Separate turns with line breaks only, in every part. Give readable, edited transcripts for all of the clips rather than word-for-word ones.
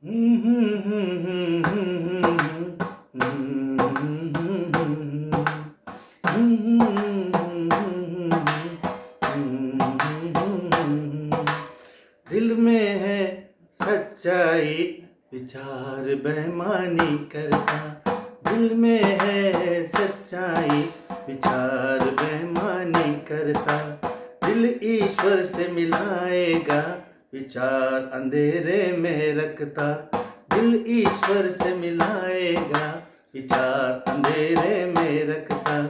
दिल में है सच्चाई, विचार बेईमानी करता। दिल में है सच्चाई, विचार बेईमानी करता। दिल ईश्वर से मिलाएगा, विचार अंधेरे में रखता। दिल ईश्वर से मिलाएगा, विचार अंधेरे में रखता।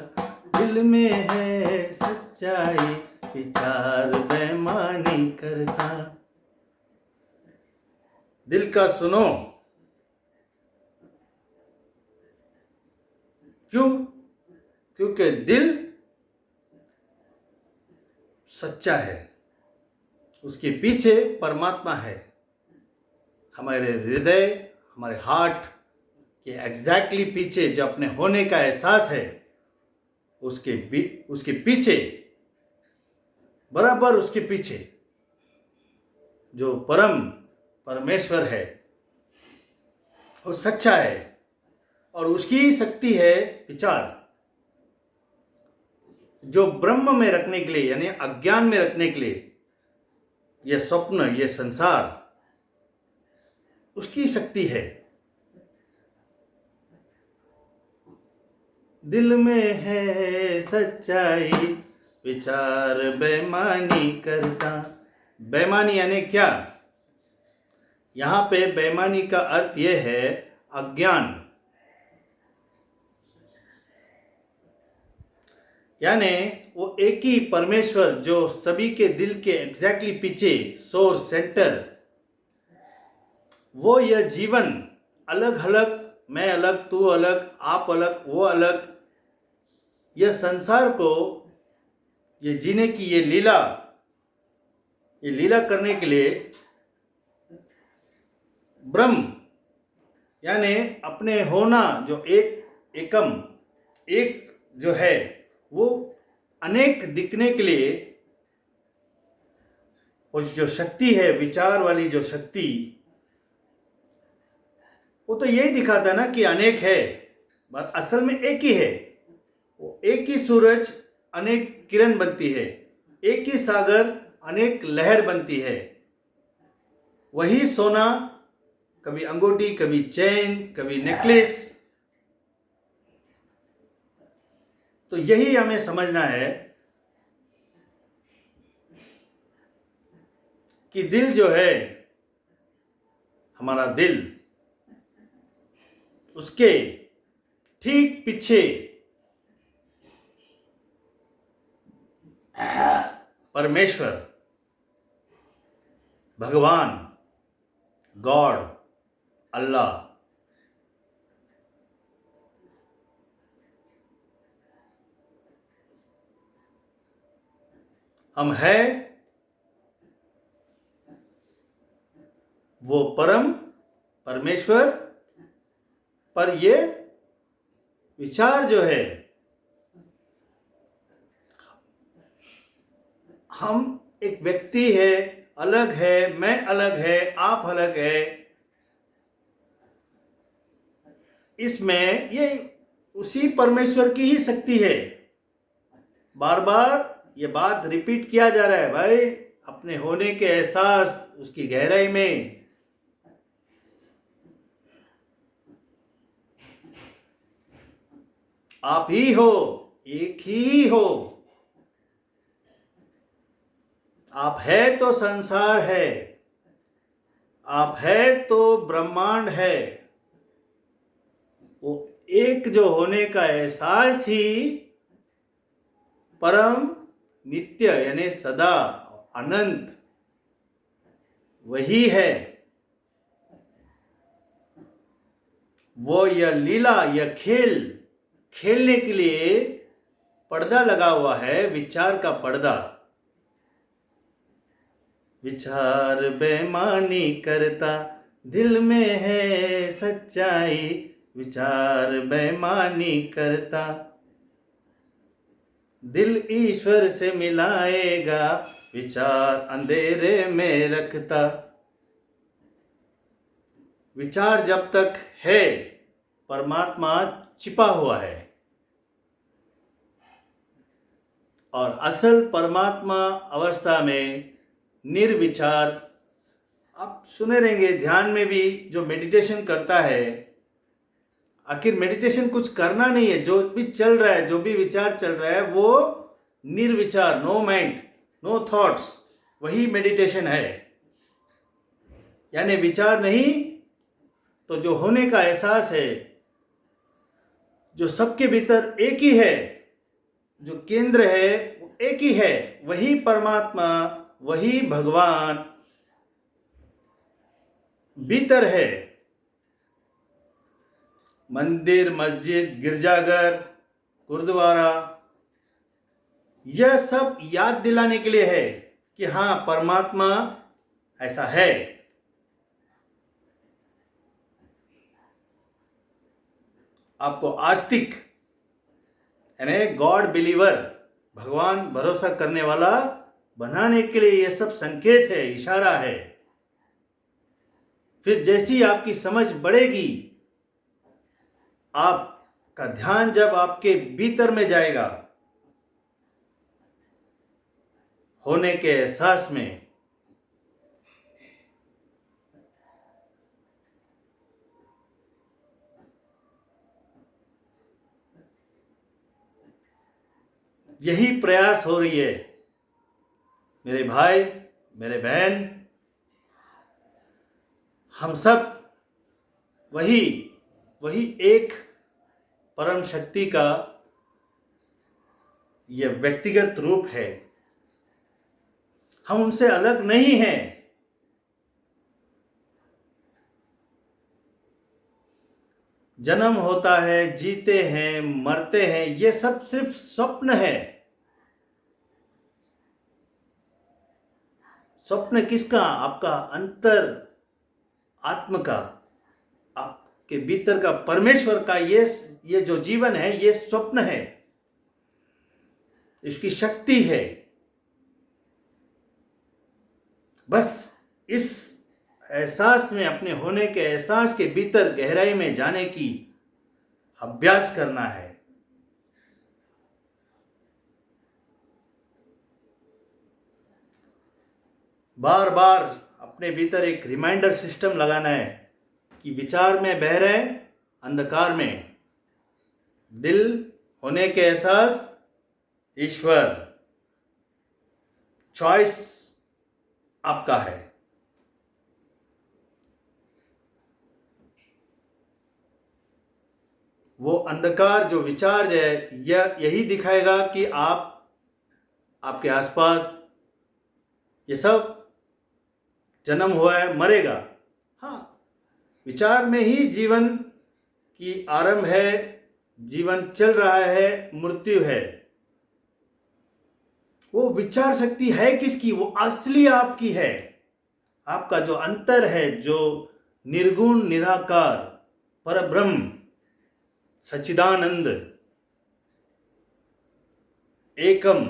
दिल में है सच्चाई, विचार बेईमानी करता। दिल का सुनो। क्यों? क्योंकि दिल सच्चा है, उसके पीछे परमात्मा है। हमारे हृदय, हमारे हार्ट के एग्जैक्टली पीछे जो अपने होने का एहसास है, उसके पीछे, बराबर उसके पीछे जो परमेश्वर है, वो सच्चा है और उसकी शक्ति है विचार, जो ब्रह्म में रखने के लिए यानी अज्ञान में रखने के लिए यह स्वप्न, यह संसार, उसकी शक्ति है। दिल में है सच्चाई, विचार बेईमानी करता। बेईमानी यानी क्या? यहाँ पे बेईमानी का अर्थ यह है अज्ञान, यानी वो एक ही परमेश्वर जो सभी के दिल के एग्जैक्टली पीछे सोर्स, सेंटर, वो यह जीवन अलग अलग, मैं अलग, तू अलग, आप अलग, वो अलग, यह संसार को ये जीने की ये लीला करने के लिए ब्रह्म यानी अपने होना जो एकम एक जो है, वो अनेक दिखने के लिए और जो शक्ति है, विचार वाली जो शक्ति, वो तो यही दिखाता ना कि अनेक है, पर असल में एक ही है। वो एक ही सूरज अनेक किरण बनती है, एक ही सागर अनेक लहर बनती है। वही सोना, कभी अंगूठी, कभी चेन, कभी नेकलेस। तो यही हमें समझना है कि दिल जो है, हमारा दिल, उसके ठीक पीछे परमेश्वर, भगवान, गॉड, अल्लाह, हम है वो परमेश्वर। पर ये विचार जो है, हम एक व्यक्ति है, अलग है, मैं अलग है, आप अलग है, इसमें ये उसी परमेश्वर की ही शक्ति है। बार बार ये बात रिपीट किया जा रहा है भाई, अपने होने के एहसास, उसकी गहराई में आप ही हो, एक ही हो। आप है तो संसार है, आप है तो ब्रह्मांड है। वो एक जो होने का एहसास ही परम, नित्य यानी सदा, अनंत, वही है। वो यह लीला, यह खेलने के लिए पर्दा लगा हुआ है, विचार का पर्दा। विचार बेईमानी करता, दिल में है सच्चाई, विचार बेईमानी करता। दिल ईश्वर से मिलाएगा, विचार अंधेरे में रखता। विचार जब तक है परमात्मा छिपा हुआ है, और असल परमात्मा अवस्था में निर्विचार। आप सुने रहेंगे ध्यान में भी जो मेडिटेशन करता है, आखिर मेडिटेशन कुछ करना नहीं है, जो भी चल रहा है, जो भी विचार चल रहा है वो निर्विचार, नो माइंड, नो थॉट्स, वही मेडिटेशन है। यानी विचार नहीं तो जो होने का एहसास है, जो सबके भीतर एक ही है, जो केंद्र है वो एक ही है, वही परमात्मा, वही भगवान भीतर है। मंदिर, मस्जिद, गिरजाघर, गुरुद्वारा, यह सब याद दिलाने के लिए है कि हाँ, परमात्मा ऐसा है। आपको आस्तिक यानी गॉड बिलीवर, भगवान भरोसा करने वाला बनाने के लिए यह सब संकेत है, इशारा है। फिर जैसी आपकी समझ बढ़ेगी, आपका ध्यान जब आपके भीतर में जाएगा, होने के एहसास में, यही प्रयास हो रही है मेरे भाई, मेरे बहन। हम सब वही एक परम शक्ति का यह व्यक्तिगत रूप है। हम उनसे अलग नहीं हैं। जन्म होता है, जीते हैं, मरते हैं, ये सब सिर्फ स्वप्न है। स्वप्न किसका? आपका अंतर आत्म का, आपके भीतर का परमेश्वर का। ये जो जीवन है ये स्वप्न है, इसकी शक्ति है। बस इस एहसास में, अपने होने के एहसास के भीतर गहराई में जाने की अभ्यास करना है। बार बार अपने भीतर एक रिमाइंडर सिस्टम लगाना है कि विचार में बह रहे अंधकार में, दिल होने के एहसास, ईश्वर। चॉइस आपका है। वो अंधकार जो विचार है यही दिखाएगा कि आपके आसपास ये सब जन्म हुआ है, मरेगा। हाँ, विचार में ही जीवन की आरंभ है, जीवन चल रहा है, मृत्यु है। वो विचार शक्ति है किसकी? वो असली आपकी है। आपका जो अंतर है, जो निर्गुण निराकार परब्रह्म सच्चिदानंद एकम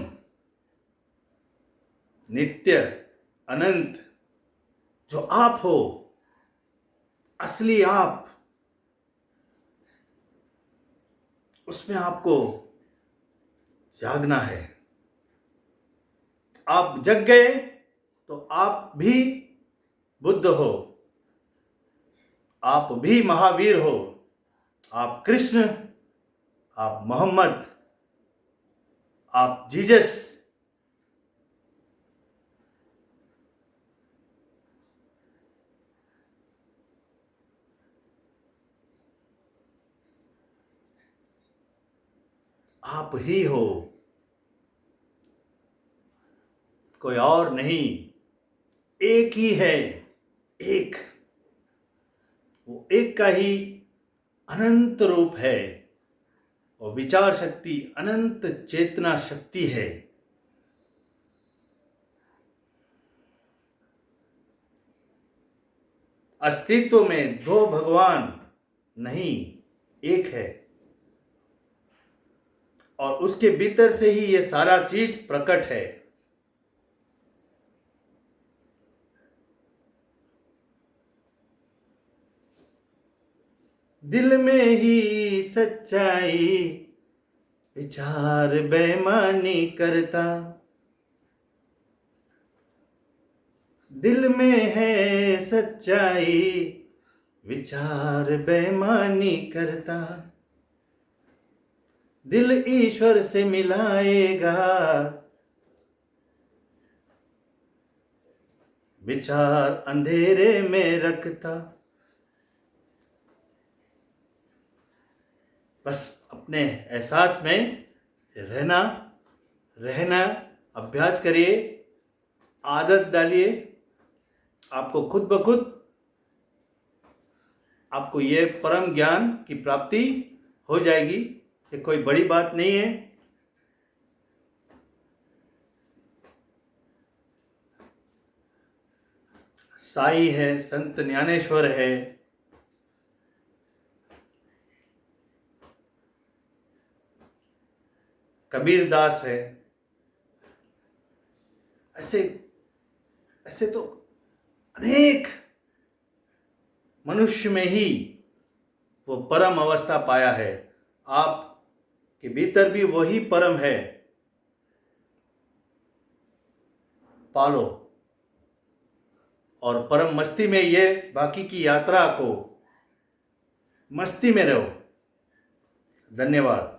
नित्य अनंत, जो आप हो, असली आप, उसमें आपको जागना है। आप जग गए तो आप भी बुद्ध हो, आप भी महावीर हो, आप कृष्ण, आप मोहम्मद, आप जीसस। आप ही हो, कोई और नहीं। एक ही है, एक। वो एक का ही अनंत रूप है, और विचार शक्ति अनंत चेतना शक्ति है। अस्तित्व में दो भगवान नहीं, एक है, और उसके भीतर से ही ये सारा चीज प्रकट है। दिल में ही सच्चाई, विचार बेईमानी करता। दिल में है सच्चाई, विचार बेईमानी करता। दिल ईश्वर से मिलाएगा, विचार अंधेरे में रखता। बस अपने एहसास में रहना अभ्यास करिए, आदत डालिए। आपको खुद ब खुद आपको ये परम ज्ञान की प्राप्ति हो जाएगी। ये कोई बड़ी बात नहीं है। साई है, संत ज्ञानेश्वर है, कबीर दास है। ऐसे तो अनेक मनुष्य में ही वो परम अवस्था पाया है। आप के भीतर भी वही परम है। पालो और परम मस्ती में ये बाकी की यात्रा को मस्ती में रहो। धन्यवाद।